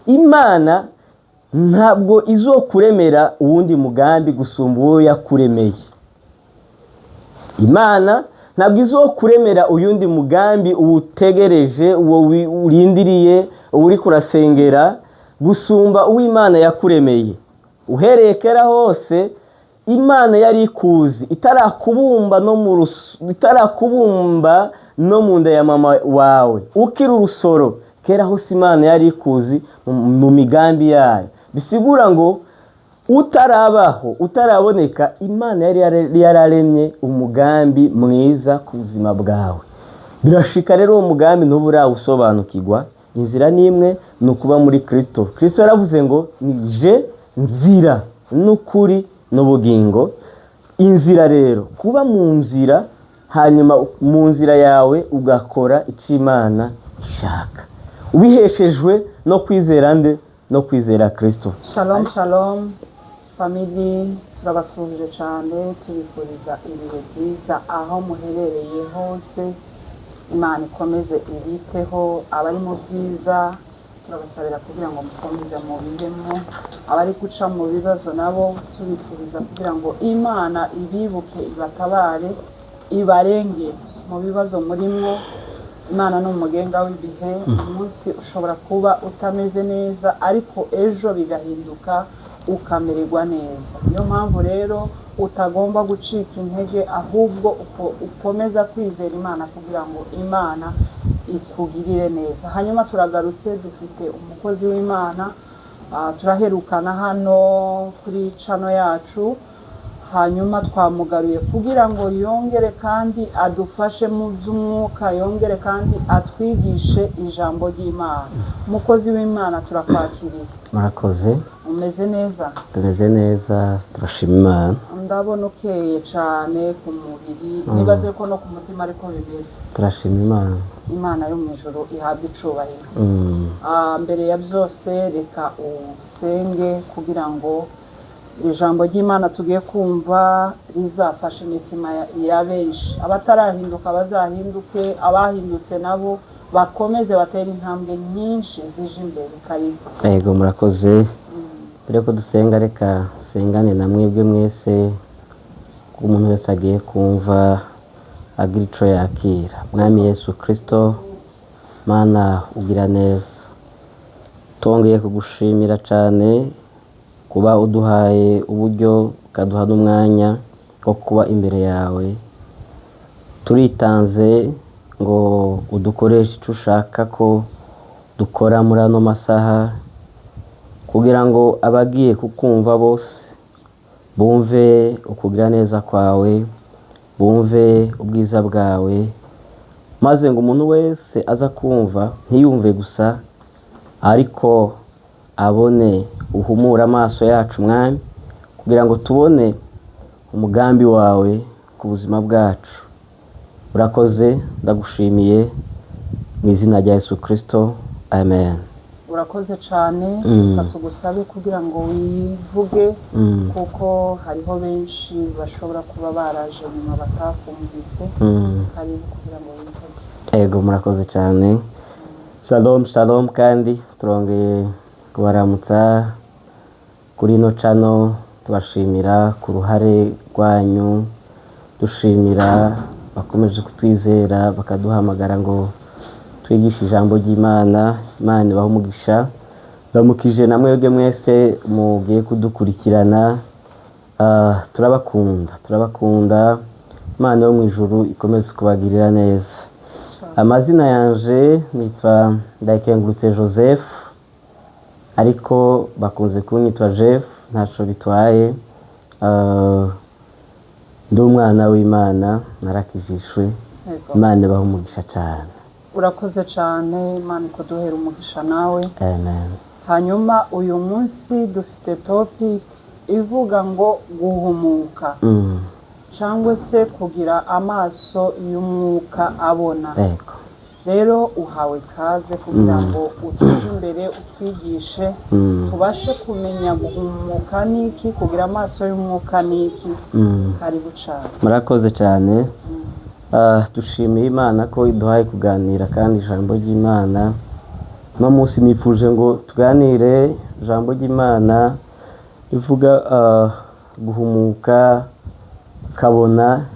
Imana ntabwo izokuremera uwundi mugambi gusumba uwo yakuremeye. Imana ntabwo izokuremera uyundi mugambi uwutegereje, uwo urindiriye, uri kurasengera gusumba uw'Imana yakuremeye. Uhereye kera hose Imana yari ikuzi, itarakubumba no mu nda ya mama wawe ukiri urusoro. Kera hose Imana yari ikuzi mu migambi yayo. Bisigura ngo utarabaho, utaraboneka, Imana yari yararemye umugambi mwiza ku buzima bwawe. Birashika rero uwo mugambi ntuburawusobanukirwa. Inzira nimwe ni ukuba muri Kristo. Kristo yaravuze ngo ni je nzira n'ukuri n'ubugingo. Inzira rero kuba mu nzira, hanyuma mu nzira yawe ugakora icyo Imana ishaka, ubiheshejwe no kwizera nde? No kwizera Kristo. Shalom shalom family, turabasuje cyane, tubifuriza ibihe byiza aho muherereye hose. Imana ikomeze ibiteho abari mu byiza, turabasabira kugira ngo mukomeze mu bihemo. Abari guca mu bibazo nabo tubifuriza kugira ngo Imana ibibuke, ibatabare, ibarenge mu bibazo murimo. Imana ni umugenga w'ibihe. Umunsi ushobora kuba utameze neza, ariko ejo bigahinduka ukamererwa neza. Niyo mpamvu rero utagomba gucika intege, ahubwo ukomeza kwizera Imana kugira ngo Imana ikugirire neza. Hanyuma turagarutse, dufite umukozi w'Imana, turaherukana hano kuri channel yacu. Hanyuma twamugaruye kugira ngo yongere kandi adufashe mu by'umwuka, yongere kandi atwigishe ijambo ry'Imana. Umukozi w'Imana turakwakiriye. Murakoze. Umeze neza? Tumeze neza, turashima Imana. Ndabona ukeye cyane ku mubiri, nibaze ko no ku mutima ariko bimeze. Turashima Imana. Imana yo mu ijuru ihabwe icubahiro. Mbere ya byose reka usenge kugira ngo ijambo ry'Imana tugiye kumva rizafashe imitima ya benshi. Abatarahinduka bazahinduke, abahindutse nabo bakomeze batera intambwe nyinshi zije imbere. Karibu. Yego, murakoze. Mbere ko dusenga, reka sengane na mwebwe mwese, ko umuntu wese agiye kumva agira ico yakira. Mwami Yesu Kristo, Mana ugira neza, twongeye kugushimira cyane kuba uduhaye uburyo, ukaduha n'umwanya wo kuba imbere yawe. Turitanze ngo udukoreshe icyo ushaka ko dukora muri ano masaha, kugira ngo abagiye kukumva bose bumve ukugira neza kwawe, bumve ubwiza bwawe, maze ngo umuntu wese aza kumva ntiyumve gusa, ariko abone, uhumura amaso yacu Mwami, kugira ngo tubone umugambi wawe ku buzima bwacu. Urakoze, ndagushimiye mu izina rya Yesu Kristo, amen. Urakoze cyane. Tugusabe kugira ngo wivuge, kuko hariho benshi bashobora kuba baraje nyuma batakumvise. Karibu kugira ngo wivuge. Yego, murakoze cyane. Shalom shalom, kandi turongeye kubaramutsa kuri ino channel. Tubashimira ku ruhare rwanyu, dushimira bakomeje kutwizera bakaduhamagara ngo twigishe ijambo ry'Imana. Imana ibahe umugisha. Ndamukije na mwebwe mwese mugiye kudukurikirana. Turabakunda. Imana yo mu ijuru ikomeze kubagirira neza. Amazina yanje nitwa Ndayikengurutse Joseph, ariko bakunze kunyitwa Jeff, ntaco bitwaye. Ndi umwana w'Imana, narakijishwe. Imana ibahe umugisha cyane. Urakoze cyane, Imana ikuduhera umugisha nawe. Amen. Hanyuma uyu munsi dufite topic ivuga ngo guhumuka, cyangwa se kugira amaso y'umwuka abona. Yego. Rero uhawe kaze kugira ngo utuje imbere, utwigishe, tubashe kumenya guhumuka niki, kugira amaso y'umwuka niki. Karibu cyane. Murakoze cyane. Dushimiye Imana ko iduhaye kuganira kandi ijambo ry'Imana no munsi nifuje ngo tuganire ijambo ry'Imana rivuga guhumuka, ukabona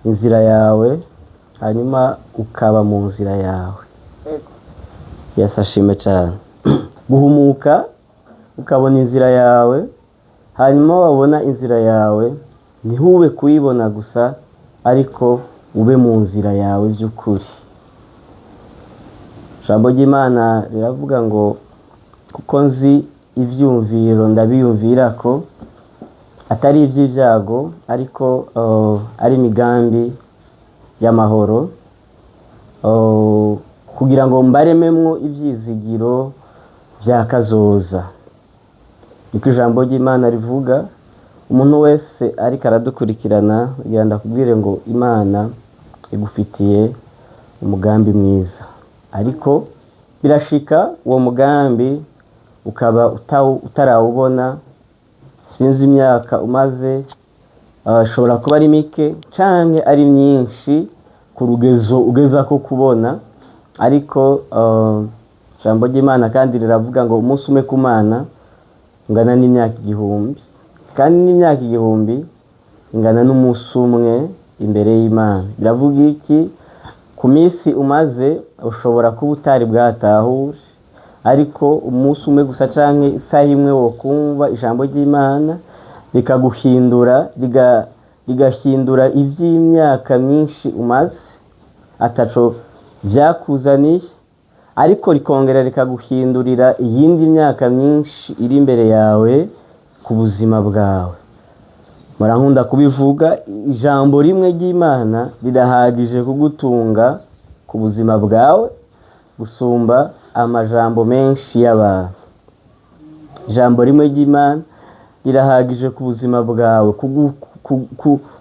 inzira yawe, hanyuma ukaba mu nzira yawe. Yesu ashime cyane. Guhumuka, ukabona inzira yawe, hanyuma wabona inzira yawe, ntihube kuyibona gusa, ariko ube mu nzira yawe by'ukuri. Ijambo ry'Imana riravuga ngo kuko nzi ibyumviro ndabiyumvira ko atari iby'ibyago, ariko ari imigambi y'amahoro, kugira ngo mbarememwo ibyizigiro bya kazoza. Niko ijambo ry'Imana rivuga. Umuntu wese ariko aradukurikirana kugira ndakubwire ngo Imana igufitiye umugambi mwiza, ariko birashika uwo mugambi ukaba utarawubona. Sinzi imyaka umaze, ashobora kuba ari mike canke ari myinshi ku rugezo ugeza ko kubona, ariko ijambo ry'Imana kandi riravuga ngo umunsi umwe ku Mana ungana n'imyaka 1000, kandi n'imyaka 1000 ingana n'umunsi umwe imbere y'Imana. Biravuga iki? Ku minsi umaze ushobora kuba utari bwatahure, ariko umunsi umwe gusa canke isaha imwe wo kumva ijambo ry'Imana rikaguhindura, rigahindura iby'imyaka myinshi umaze ataco byakuzaniye, ariko rikongera rikaguhindurira iyindi myaka myinshi iri imbere yawe ku buzima bwawe. Murankunda kubivuga, ijambo rimwe ry'Imana rirahagije kugutunga ku buzima bwawe gusumba amajambo menshi y'abantu. Ijambo rimwe ry'Imana rirahagije ku buzima bwawe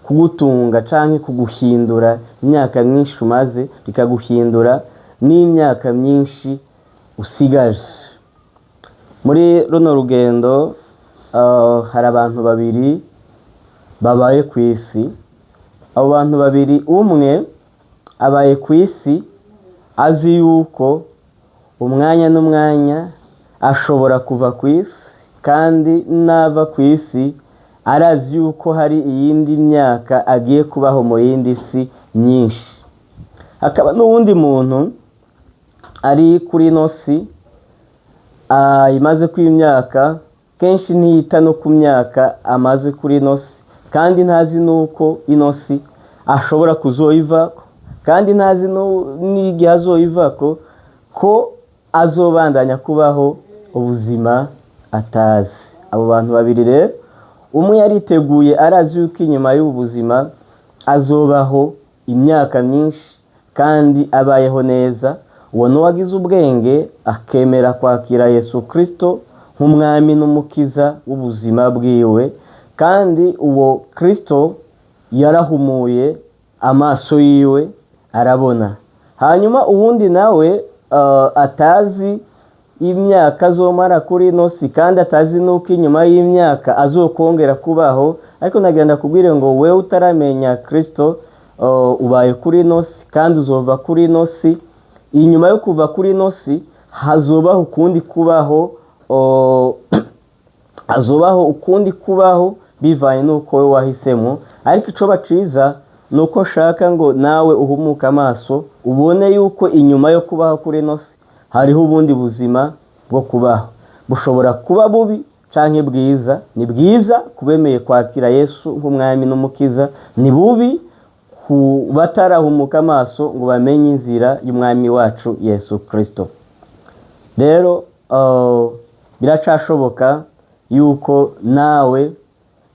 kugutunga canke kuguhindura imyaka myinshi umaze, rikaguhindura n'imyaka myinshi usigaje. Muri runo rugendo hari abantu babiri babaye ku isi. Abo bantu babiri, umwe abaye ku isi azi yuko umwanya n'umwanya ashobora kuva ku isi, kandi nava ku isi arazi yuko hari iyindi myaka agiye kubaho mu yindi si myinshi. Hakaba n'uwundi muntu ari kuri ino si imaze kw'imyaka, kenshi ntiyita no ku myaka amaze kuri ino si, kandi ntazi nuko ino si ashobora kuzoyivako, kandi ntazi n'igihe azoyivako, ko azobandanya kubaho ubuzima atazi. Abo bantu babiri rero, umwe yariteguye arazi yuko inyuma y'ubu buzima azobaho imyaka myinshi kandi abayeho neza. Uwo n'uwagize ubwenge akemera kwakira Yesu Kristo nk'umwami n'umukiza w'ubuzima bwiwe, kandi uwo Kristo yarahumuye amaso yiwe arabona. Hanyuma uwundi nawe atazi imyaka azomara kuri ino si, kandi atazi nuko inyuma y'imyaka azokongera kubaho. Ariko nagenda kubwire ngo wewe utaramenya Kristo, ubaye kuri ino si kandi uzova kuri ino si. Inyuma yo kuva kuri ino si hazobaho ukundi kubaho, hazobaho ukundi kubaho bivanye nuko we wahisemo. Ariko ico baciza nuko shaka ngo nawe uhumuka amaso ubone yuko inyuma yo kubaho kuri ino si hariho ubundi buzima bwo kubaho. Bushobora kuba bubi canke bwiza. Ni bwiza kubemeye kwakira Yesu nk'umwami n'umukiza, ni bubi ku batarahumuka amaso ngo bamenye inzira y'umwami wacu Yesu Kristo. Rero biracashoboka yuko nawe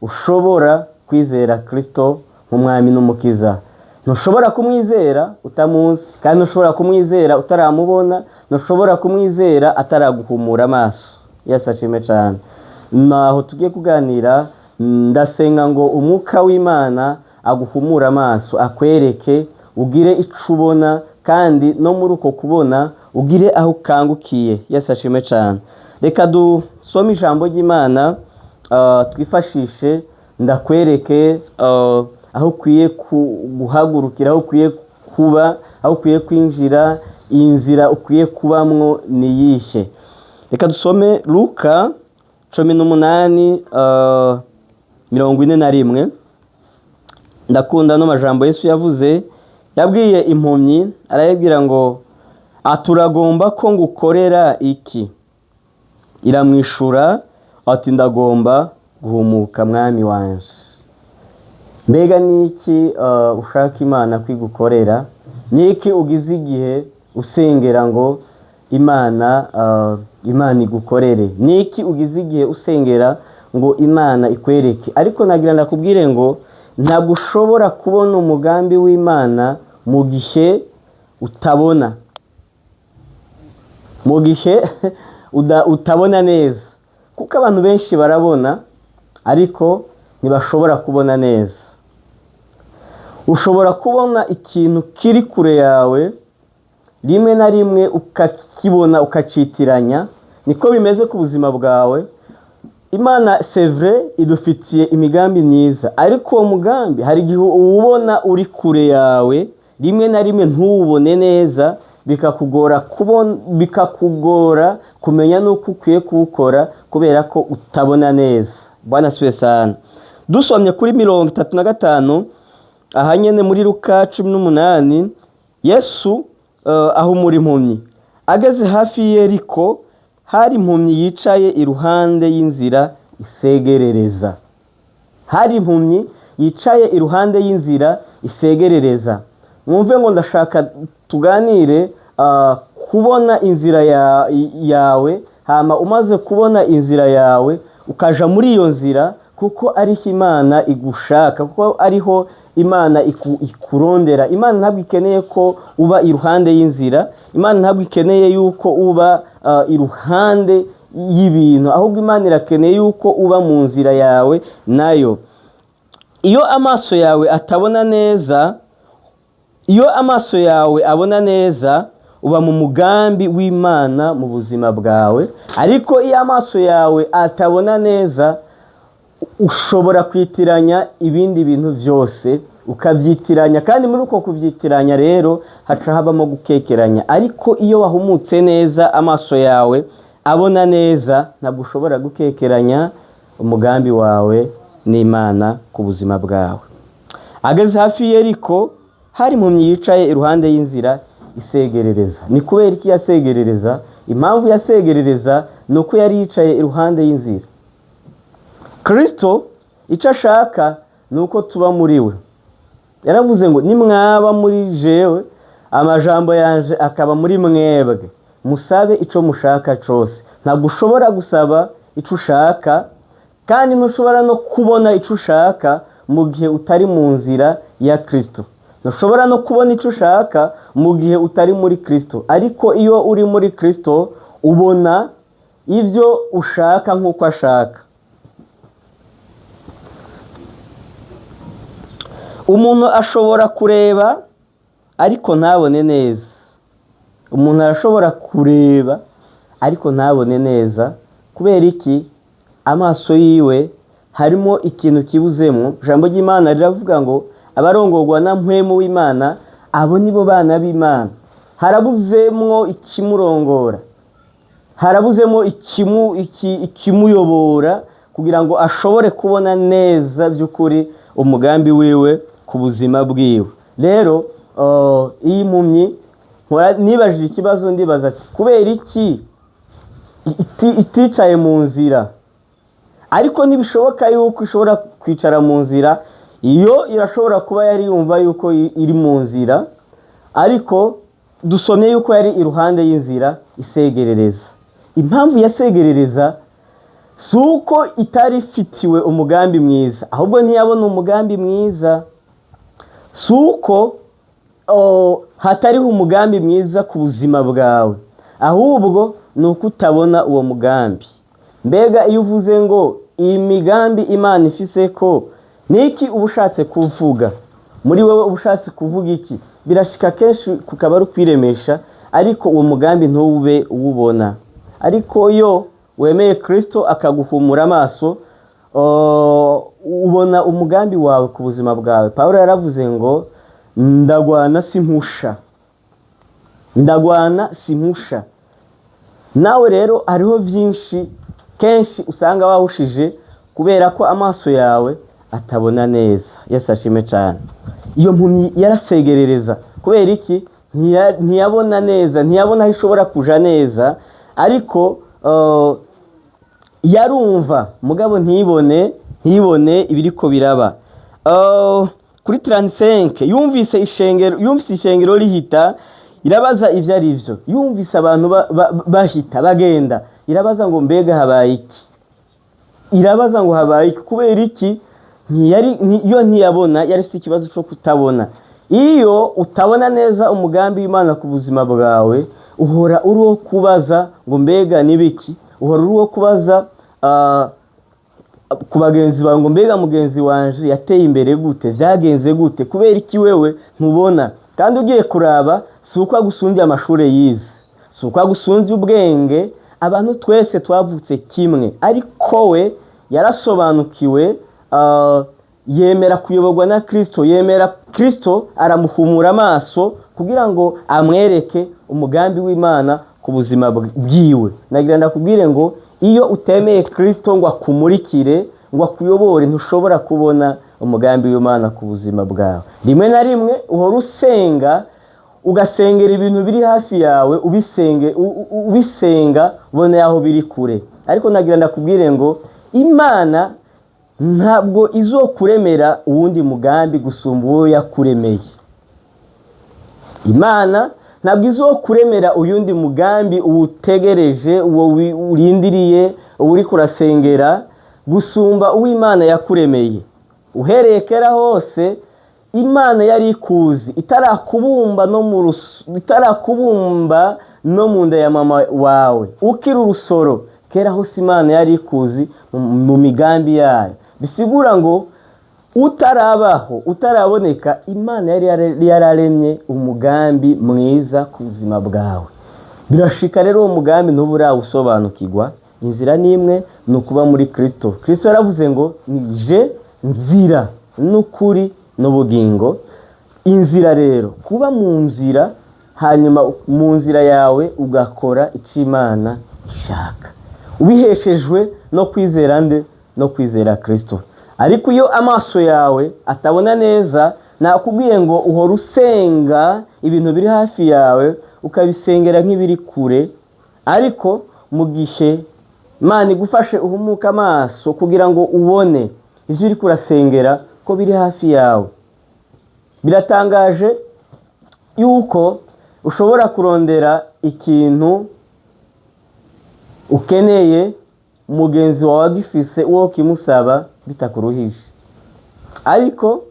ushobora kwizera Kristo nk'umwami n'umukiza. Ntushobora kumwizera utamuzi, kandi ntushobora kumwizera utaramubona, ntushobora kumwizera ataraguhumura amaso. Yesu ashime cyane. Naho tugiye kuganira, ndasenga ngo umwuka w'Imana aguhumura amaso, akwereke, ugire ico ubona, kandi no muri uko kubona ugire aho ukangukiye. Yesu ashime cyane. Reka dusome ijambo ry'Imana, twifashishe ndakwereke aho ukwiye guhagurukira, aho ukwiye kuba, aho ukwiye kwinjira, iyi nzira ukwiye kubamwo ni iyihe. Reka dusome Luka 18:41. Ndakunda no majambo Yesu yavuze, yabwiye impumyi arayibwira ngo aturagomba ko ngukorera iki? Iramwishura ati ndagomba guhumuka mwami wanje. Mbega niki ushaka Imana kwigukorera? Niki ugize igihe usengera ngo Imana igukorere? Niki ugize igihe usengera ngo Imana ikwereke? Ariko nagira ndakubwire ngo ntabwo ushobora kubona umugambi w'Imana mu gihe utabona, mu gihe utabona neza, kuko abantu benshi barabona ariko ntibashobora kubona neza. Ushobora kubona ikintu kiri kure yawe, rimwe na rimwe ukakibona ukacitiranya. Niko bimeze ku buzima bwawe. Imana c'est vrai idufitiye imigambi myiza, ariko uwo mugambi hari igihe uwubona uri kure yawe, rimwe na rimwe ntuwubone neza, bikakugora kumenya nuko ukwiye kuwukora kubera ko utabona neza. Bwana siwe sana. Dusomye kuri 35 aha nyene muri Luka 18, Yesu ahumura impumyi. Ageze hafi y'Yeriko, hari impumyi yicaye iruhande y'inzira isegerereza. Hari impumyi yicaye iruhande y'inzira isegerereza. Mwumve ngo ndashaka tuganire kubona inzira yawe, hama umaze kubona inzira yawe ukaja muri iyo nzira, kuko ariho Imana igushaka, kuko ariho Imana ikurondera. Imana ntabwo ikeneye ko uba iruhande y'inzira, Imana ntabwo ikeneye yuko uba iruhande y'ibintu, ahubwo Imana irakeneye yuko uba mu nzira yawe nayo. Iyo amaso yawe atabona neza, iyo amaso yawe abona neza, uba mu mugambi w'Imana mu buzima bwawe. Ariko iyo amaso yawe atabona neza, ushobora kwitiranya ibindi bintu byose, ukavyitiranya, kandi muri uko kuvyitiranya rero haca habamo gukekeranya. Ariko iyo wahumutse neza, amaso yawe abona neza, ntabwo ushobora gukekeranya umugambi wawe n'Imana ku buzima bwawe. Ageze hafi y'Yeriko, hari impumyi yicaye iruhande y'inzira isegerereza. Ni kubera iki yasegerereza? Impamvu yasegerereza ni uko yari yicaye iruhande y'inzira. Kristo icyo ashaka ni uko tuba muri we. Yaravuze ngo nimwaba muri jewe, amajambo yanje akaba muri mwebwe, musabe icyo mushaka cyose. Ntabwo ushobora gusaba icyo ushaka, kandi ntushobora no kubona icyo ushaka mu gihe utari mu nzira ya Kristo. Ntushobora no kubona icyo ushaka mu gihe utari muri Kristo. Ariko iyo uri muri Kristo, ubona ibyo ushaka nk'uko ashaka. Umuntu ashobora kureba ariko ntabone neza. Umuntu arashobora kureba ariko ntabone neza. Kubera iki? Amaso yiwe harimo ikintu kibuzemo. Ijambo ry'Imana riravuga ngo abarongorwa na mpwemu w'Imana, abo nibo bana b'Imana. Harabuzemwo ikimurongora, harabuzemo ikimuyobora kugira ngo ashobore kubona neza by'ukuri umugambi wiwe ku buzima bwiwe. Rero iyi mpumyi nibajije ikibazo, ndibaza ati kubera iki iticaye mu nzira? Ariko ntibishoboka yuko ishobora kwicara mu nzira. Iyo irashobora kuba yari yumva yuko iri mu nzira, ariko dusomye yuko yari iruhande y'inzira isegerereza. Impamvu yasegerereza si uko itari ifitiwe umugambi mwiza, ahubwo ntiyabona umugambi mwiza. Si uko hatariho umugambi mwiza ku buzima bwawe, ahubwo ni uko utabona uwo mugambi. Mbega iyo uvuze ngo iyi migambi Imana ifise ko, niki uba ushatse kuvuga? Muri wowe uba ushatse kuvuga iki? Birashika kenshi kukaba ari ukwiremesha, ariko uwo mugambi ntube uwubona. Ariko iyo wemeye Kristo akaguhumura amaso, ubona umugambi wawe ku buzima bwawe. Pawulo yaravuze ngo ndagwana simpusha. ndagwana simpusha. Nawe rero hariho byinshi kenshi usanga wahushije kubera ko amaso yawe atabona neza. Yesu ashime cyane. Iyo mpumyi yarasegerereza kubera iki? Ntiyabona neza, ntiyabona aho ishobora kuja neza, ariko yarumva mugabo ntibone ibiriko biraba. Kuri 35 yumvise ishengero rihita, irabaza ivyo ari vyo. Yumvise abantu bahita bagenda, irabaza ngo mbega habaye iki? Irabaza ngo habaye iki? Kubera iki? Iyo ntiyabona, yari ifite ikibazo cyo kutabona. Iyo utabona neza umugambi w'Imana ku buzima bwawe, uhora uri wo kubaza ngo mbega nibiki? Uhora uri wo kubaza ku bagenzi bawe ngo mbega mugenzi wanje yateye imbere gute, vyagenze gute? Kubera iki wewe ntubona? Kandi ugiye kuraba, si uko agusunze amashuri yize, si uko agusunze ubwenge. Abantu twese twavutse kimwe, ariko we yarasobanukiwe, yemera kuyoborwa na Kristo, yemera Kristo, aramuhumura amaso kugira ngo amwereke umugambi w'Imana ku buzima bwiwe. Nagira ndakubwire ngo iyo utemeye Kristo ngo akumurikire, ngo akuyobore, ntushobora kubona umugambi w'Imana ku buzima bwawe. Rimwe na rimwe uhora usenga, ugasengera ibintu biri hafi yawe, ubisenga ubone aho biri kure. Ariko nagira ndakubwire ngo Imana ntabwo izokuremera uwundi mugambi gusumba uwo yakuremeye. Imana ntabwo izokuremera uyundi mugambi uwutegereje, uwo urindiriye, uri kurasengera gusumba uw'Imana yakuremeye. Uhereye kera hose Imana yari ikuzi, itarakubumba no mu nda ya mama wawe ukiri urusoro. Kera hose Imana yari ikuzi mu migambi yayo. Bisigura ngo utarabaho, utaraboneka, Imana yari yararemye umugambi mwiza ku buzima bwawe. Birashika rero uwo mugambi ntubura usobanukirwa. Inzira nimwe, ni ukuba muri Kristo. Kristo yaravuze ngo nije nzira n'ukuri n'ubugingo. Inzira rero, kuba mu nzira, hanyuma mu nzira yawe ugakora icyo Imana ishaka, ubiheshejwe no kwizera nde? No kwizera Kristo. Ariko iyo amaso yawe atabona neza, nakubwiye ngo uhora usenga ibintu biri hafi yawe, ukabisengera nk'ibiri kure. Ariko mu gihe Imana igufashe uhumuka amaso kugira ngo ubone ivyo uri kurasengera ko biri hafi yawe. Biratangaje yuko ushobora kurondera ikintu ukeneye, mugenzi wawe agifise, uwo kimusaba bitakuruhije, ariko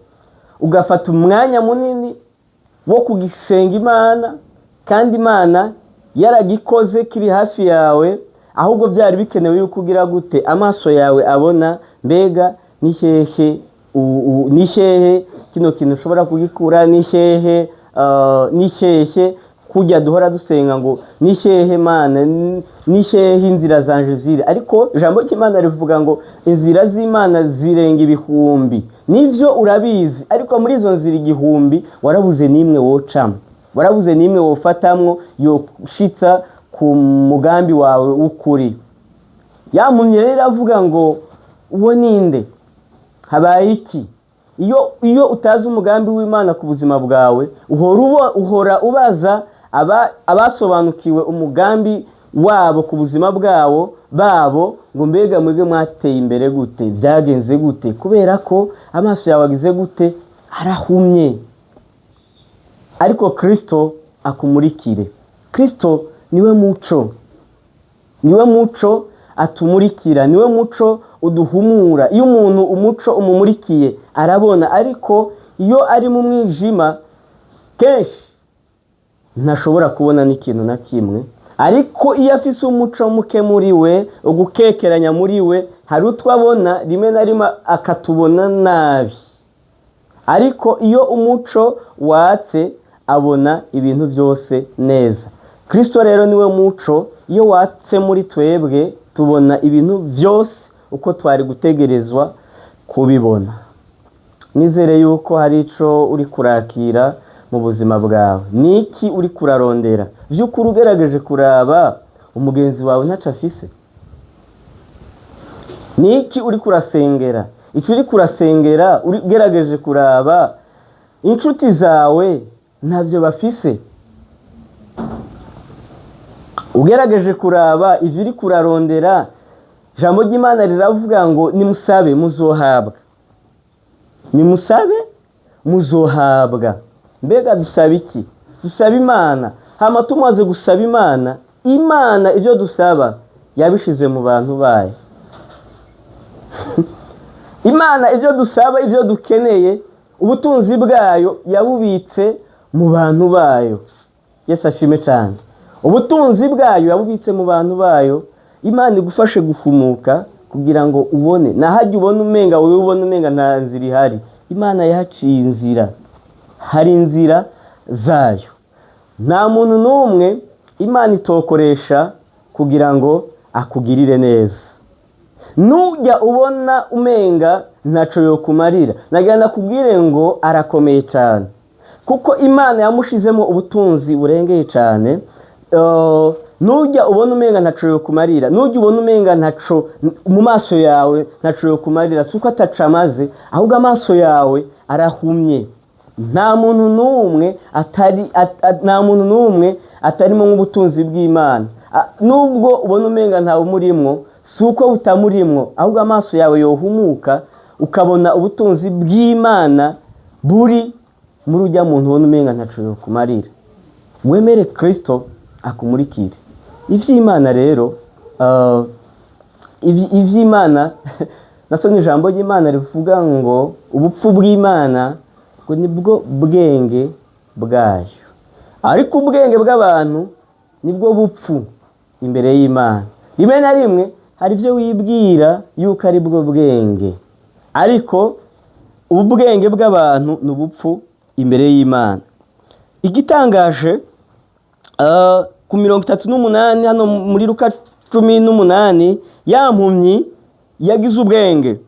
ugafata umwanya munini wo kugisenga Imana, kandi Imana yaragikoze kiri hafi yawe. Ahubwo byari bikenewe yuko ugira gute? Amaso yawe abona mbega ni hehe kino kintu ushobora kugikura, ni hehe kujya duhora dusenga ngo ni hehe Mana, ni hehe inzira zanje ziri. Ariko ijambo ry'Imana rivuga ngo inzira z'Imana zirenga ibihumbi. Nivyo urabizi, ariko muri izo nzira igihumbi warabuze nimwe wocamo, warabuze nimwe wofatamwo yoshitsa ku mugambi wawe w'ukuri. Yamunye rero avuga ngo uwo ninde? Habaye iki? Iyo utazi umugambi w'Imana ku buzima bwawe, uhora ubaza abasobanukiwe umugambi wabo ku buzima babo ngo mbega mwege mwateye imbere gute, byagenze gute? Kubera ko amaso yawe agize gute? Arahumye. Ariko Kristo akumurikire. Kristo niwe muco atumurikira, niwe muco uduhumura. Iyo umuntu umuco umumurikiye arabona, ariko iyo ari mu mwijima kenshi ntashobora kubona n'ikintu na kimwe. Ariko iyo afise umuco muke muri we, ugukekeranya muri we, hari utwabona rimwe na rimwe akatubona nabi. Ariko iyo umuco watse abona ibintu byose neza. Kristo rero niwe muco. Iyo watse muri twebwe tubona ibintu byose uko twari gutegerezwa kubibona. Nizere yuko hari ico uri kurakira mu buzima bwawe? Ni iki uri kurarondera? By'ukuri ugerageje kuraba umugenzi wawe ntacyo afise? Ni iki uri kurasengera? Icyo uri kurasengera ugerageje kuraba inshuti zawe ntabyo bafise? Ugerageje kuraba ivyo uri kurarondera, ijambo ry'Imana riravuga ngo nimusabe muzohabwa. Nimusabe muzohabwa. Mbega dusaba iki? Dusaba Imana. Hama tumaze gusaba Imana, Imana ivyo dusaba yabishize mu bantu bayo. Imana ivyo dusaba, ivyo dukeneye, ubutunzi bwayo yabubitse mu bantu bayo. Yesu ashime cyane. Ubutunzi bwayo yabubitse mu bantu bayo. Imana igufashe guhumuka kugira ngo ubone. Nahajya ubona umenga, wowe ubona umenga nta nzira ihari. Imana yahaciye inzira. Hari inzira zayo. Nta muntu n'umwe Imana itokoresha kugira ngo akugirire neza. Nujya ubona umenga ntaco yokumarira, nagira nakubwire ngo arakomeye cyane, kuko Imana yamushizemo ubutunzi burengeye cyane. Nujya ubona umenga ntaco yokumarira, nujya ubona umenga ntaco mu maso yawe ntaco yokumarira, suko atacamaze, ahubwo amaso yawe arahumye. Nta muntu n'umwe atarimo nk'ubutunzi bw'Imana. Nubwo ubona umenga ntawe umurimwo, suko utamurimwo, ahubwo amaso yawe yohumuka ukabona ubutunzi bw'Imana buri muri ujya muntu ubona umenga ntaco yokumarira. Wemere Kristo akumurikire. Ivy'Imana rero, ivy'Imana nasomye ijambo ry'Imana rivuga ngo ubupfu bw'Imana ngo nibwo bwenge bwayo, ariko ubwenge bw'abantu nibwo bupfu imbere y'Imana. Rimwe na rimwe hari ibyo wibwira yuko ari bwo bwenge, ariko ubwenge bw'abantu ni ubupfu imbere y'Imana. Igitangaje ku 38 hano muri Luka 18, ya mpumyi yagize ubwenge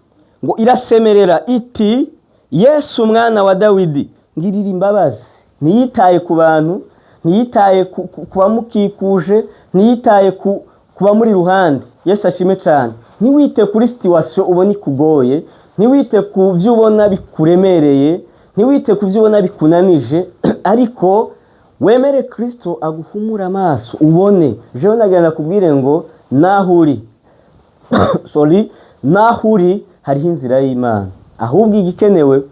ngo irasemerera iti, Yesu mwana wa Dawidi ngirira imbabazi. Ntiyitaye ku bantu, ntiyitaye ku bamukikuje, ntiyitaye ku bamuri ruhande. Yesu ashime cyane. Ntiwite kuri situation ubona ikugoye, ntiwite ku byo ubona bikuremereye, ntiwite ku byo ubona bikunanije, ariko wemere Kristo aguhumura amaso ubone. Jewe nagira nakubwire ngo nahuri nahuri hariho inzira y'Imana, ahubwo igikenewe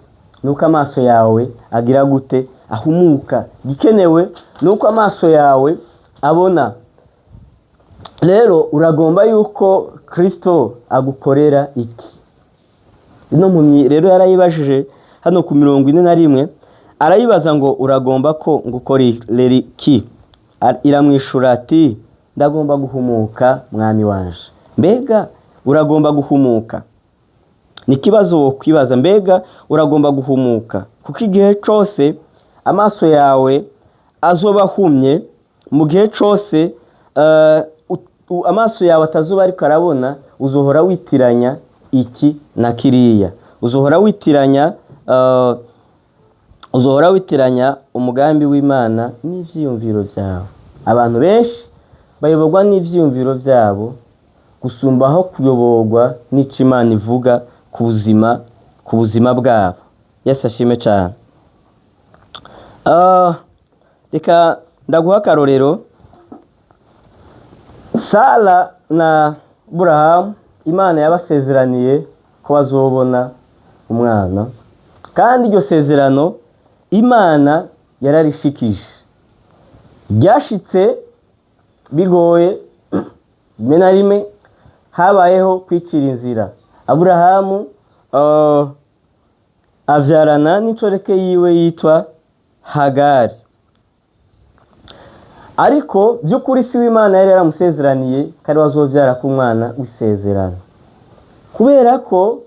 nuko amaso yawe agira gute? Ahumuka. Igikenewe nuko amaso yawe abona. Rero uragomba yuko Kristo agukorera iki? Ino mpumyi rero yarayibajije hano ku 41, arayibaza ngo uragomba ko ngukorera iki? Iramwishura ati, ndagomba guhumuka mwami wanje. Mbega uragomba guhumuka? Ni kibazo wo kwibaza, mbega uragomba guhumuka? Kuko igihe cyose amaso yawe azoba ahumye, mu gihe cyose amaso yawe atazuba ariko arabona, uzohora witiranya iki na kiriya. Uzohora witiranya umugambi w'Imana n'ivyiyumviro byawe. Abantu benshi bayoborwa n'ivyiyumviro byabo gusumbaho kuyoborwa n'ico Imana ivuga ku buzima bwabo. Yesu ashime cyane. Reka ndaguha akarorero. Sara na Aburahamu, Imana yabasezeraniye ko bazobona umwana, kandi iryo sezerano Imana yararishikije. Ryashitse bigoye, rimwe na rimwe habayeho kwicira inzira. Aburahamu avyarana n'incoreke yiwe yitwa Hagari, ariko by'ukuri si w'Imana yari yaramusezeraniye kari bazovyara ku mwana w'isezerano, kubera ko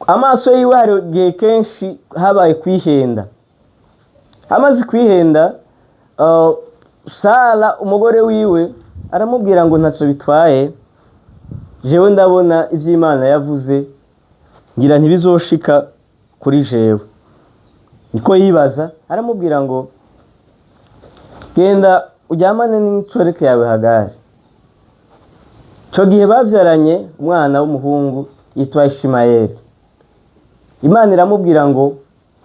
amaso yiwe hari gihe kenshi habaye kwihenda. Amaze kwihenda, Sara umugore wiwe aramubwira ngo ntaco bitwaye, jewe ndabona ivy'Imana yavuze ngira ntibizoshika kuri jewe. niko yibaza. Aramubwira ngo genda ujyamane n'inshoreke yawe Hagari. Cyo gihe babyaranye umwana w'umuhungu yitwa Ishimayeli. Imana iramubwira ngo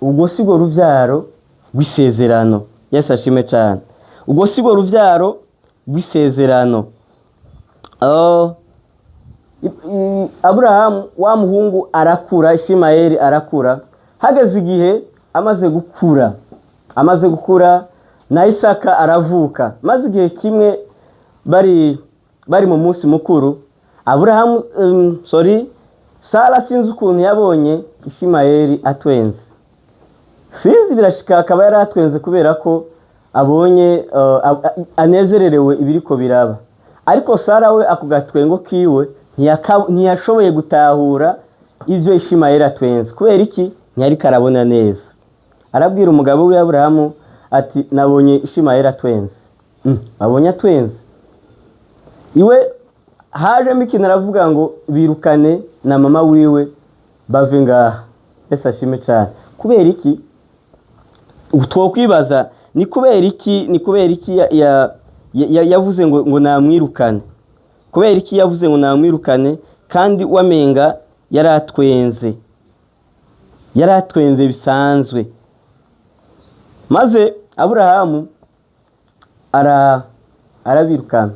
ubwo sigo ruvyaro rw'isezerano. Yesu ashime cyane. Ubwo sigo ruvyaro rw'isezerano. Aburahamu wa muhungu arakura, Ishimayeli arakura. Hageze igihe amaze gukura na Isaka aravuka. Maze igihe kimwe bari mu munsi mukuru, Aburahamu Sara sinzi ukuntu yabonye Ishimayeli atwenze. Sinzi birashika akaba yari atwenze kubera ko abonye anezererewe ibiriko biraba. Ariko Sara we ako gatwengo kiwe ntiyashoboye gutahura ivyo Ishimayeli atwenze. Kubera iki? Ntiyari karabona neza. Arabwira umugabo we Aburahamu ati nabonye Ishimayeli atwenze. Abonye atwenze. Iwe hajemo ikintu aravuga ngo birukane na mama wiwe bave ngaha. Yesu ashime cyane. Kubera iki? Twokwibaza ni kubera iki yavuze ngo namwirukane. Kubera iki yavuze ngo namwirukane kandi wamenga yaratwenze bisanzwe. Maze Aburahamu arabirukana,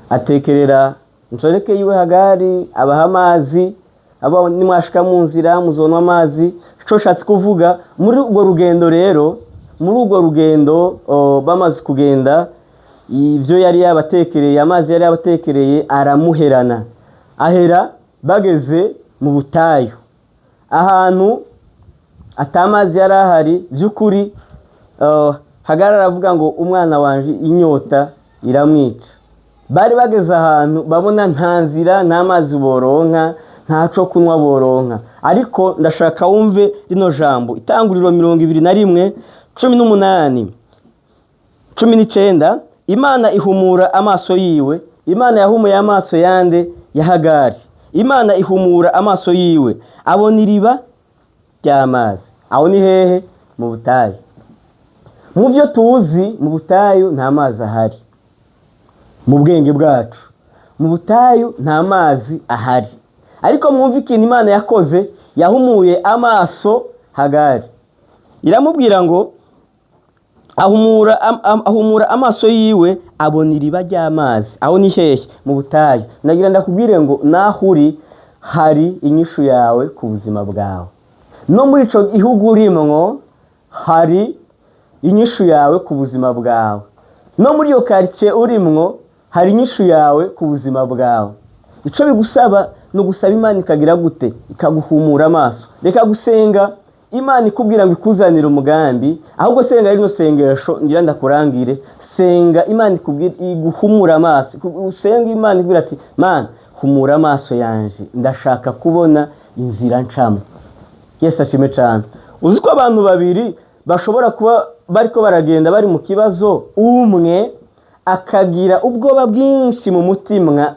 atekerera inshoreke yiwe Hagari, abaha amazi, aba nimwashika mu nzira muzonwa amazi. Ico shatse kuvuga muri ubwo rugendo bamaze kugenda, ivyo yari yabatekereye, amazi yari yabatekereye aramuherana. Ahera bageze mu butayu, ahantu atamazi yari ahari by'ukuri. Hagari aravuga ngo umwana wanje inyota iramwica. Bari bageze ahantu babona nta nzira, nta mazi boronka, nta cyo kunywa boronka. Ariko ndashaka wumve rino jambo, Itanguriro 21:18-19. Imana ihumura amaso yiwe. Imana yahumuye amaso yande ya Hagari. Imana ihumura amaso yiwe, abona iriba ry'amazi. Aho ni hehe? Mu butayu. Mu byo tuzi, mu butayu nta mazi ahari. Mu bwenge bwacu mu butayu nta mazi ahari. Ariko mwumva ikintu Imana yakoze, yahumuye amaso Hagari. Iramubwira ngo ahumura amaso yiwe, abona iriba ry'amazi. Aho ni hehe? Mu butayu. Nagira ndakubwire ngo nahuri hari inyishu yawe ku buzima bwawe. No muri ico gihugu urimwo hari inyishu yawe ku buzima bwawe. No muri iyo quartier urimwo hari inyishu yawe ku buzima bwawe. Ico bigusaba no gusaba Imana ikagira gute? Ikaguhumura amaso. Reka gusenga Imana ikubwira ngo ikuzanire umugambi, ahubwo senga rino sengesho ngira ndakurangire. Senga Imana ikubwira iguhumura amaso. Usenga Imana ikubwira ati Mana humura amaso yanje, ndashaka kubona inzira ncamo. Yesu ashime cyane. Uzi ko abantu babiri bashobora kuba bariko baragenda bari mu kibazo, umwe akagira ubwoba bwinshi mu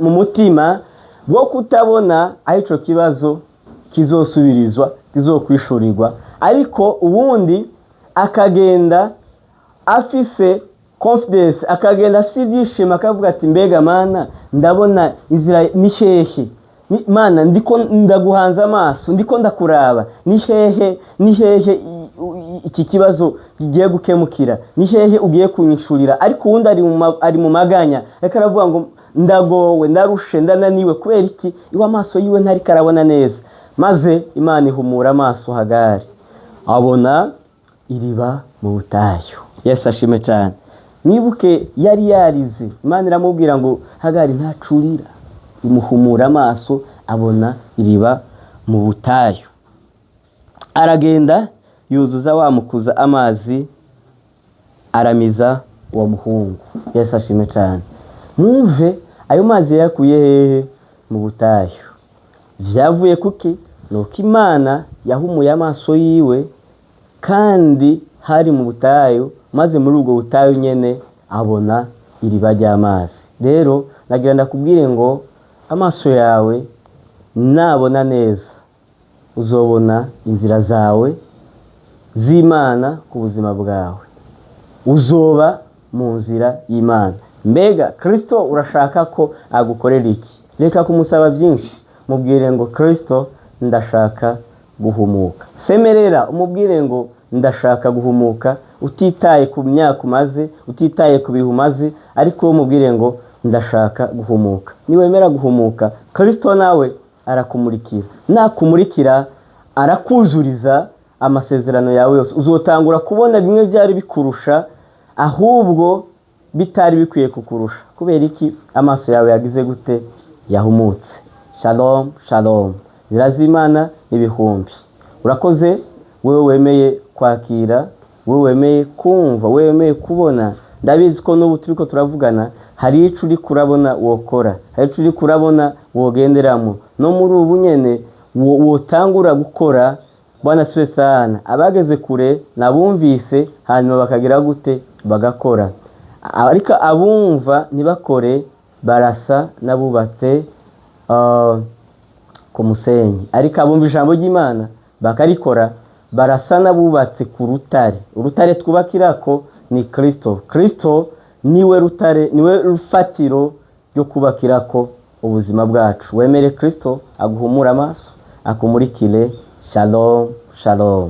mutima bwo kutabona aho ico kibazo kizosubirizwa, kizokwishurirwa. Ariko ubundi akagenda afise confidence, akagenda afise ibyishimo, akavuga ati mbega Mana ndabona inzira ni hehe. Mana ndiko ndaguhanza amaso, ndiko ndakuraba. Ni hehe iki kibazo giye gukemukira? Ni hehe ugiye kunyishurira? Ariko uwundi ari mu maganya, reka aravuga ngo ndagowe, ndarushe, ndananiwe. Kubera iki? Iwe amaso yiwe ntari karabona neza. Maze Imana ihumura amaso Hagari, abona iriba mu butayu. Yesu ashime cyane. Mwibuke yari yarize. Imana iramubwira ngo Hagari ntacurira, imuhumura amaso, abona iriba mu butayu. Aragenda yuzuza wamukuza amazi, aramiza uwo muhungu. Yesu ashime cyane. Mwumve ayo mazi yakuye hehe? Mu butayu. Vyavuye kuki? Nuko Imana yahumuye amaso yiwe kandi hari mu butayu, maze muri ubwo butayu nyene abona iriba ry'amazi. Rero nagira ndakubwire ngo amaso yawe nabona neza, uzobona inzira zawe z'Imana ku buzima bwawe, uzoba mu nzira y'Imana. Mbega Kristo urashaka ko agukorera iki? Reka kumusaba byinshi, mubwire ngo Kristo ndashaka guhumuka. Semerera umubwire ngo ndashaka guhumuka, utitaye ku myaka umaze, utitaye ku bihe umaze, ariko umubwire ngo ndashaka guhumuka. Niwemera guhumuka, Kristo nawe arakumurikira. Nakumurikira arakuzuriza amasezerano yawe yose. Uzotangura kubona bimwe byari bikurusha, ahubwo bitari bikwiye kukurusha. Kubera iki? Amaso yawe yagize gute? Yahumutse. Shalom, shalom. Inzira z'Imana n'ibihumbi. Urakoze wewe wemeye kwakira, wewe wemeye kumva, wewe wemeye kubona. Ndabizi ko n'ubu turiko turavugana hari ico uri kurabona wokora, hari ico uri kurabona wogenderamo. No muri ubu nyene wotangura gukora. Bwana siwe sana. Abageze kure nabumvise hanyuma bakagira gute? Bagakora. Ariko abumva ntibakore barasa nabubatse ku musenyi. Ariko abumva ijambo ry'Imana bakarikora barasa nabubatse ku rutare. Urutare twubakirako ni Kristo. Kristo niwe rutare, niwe rufatiro ryo kubakirako ubuzima bwacu. Wemere Kristo aguhumura amaso, akumurikire. Shalom, shalom.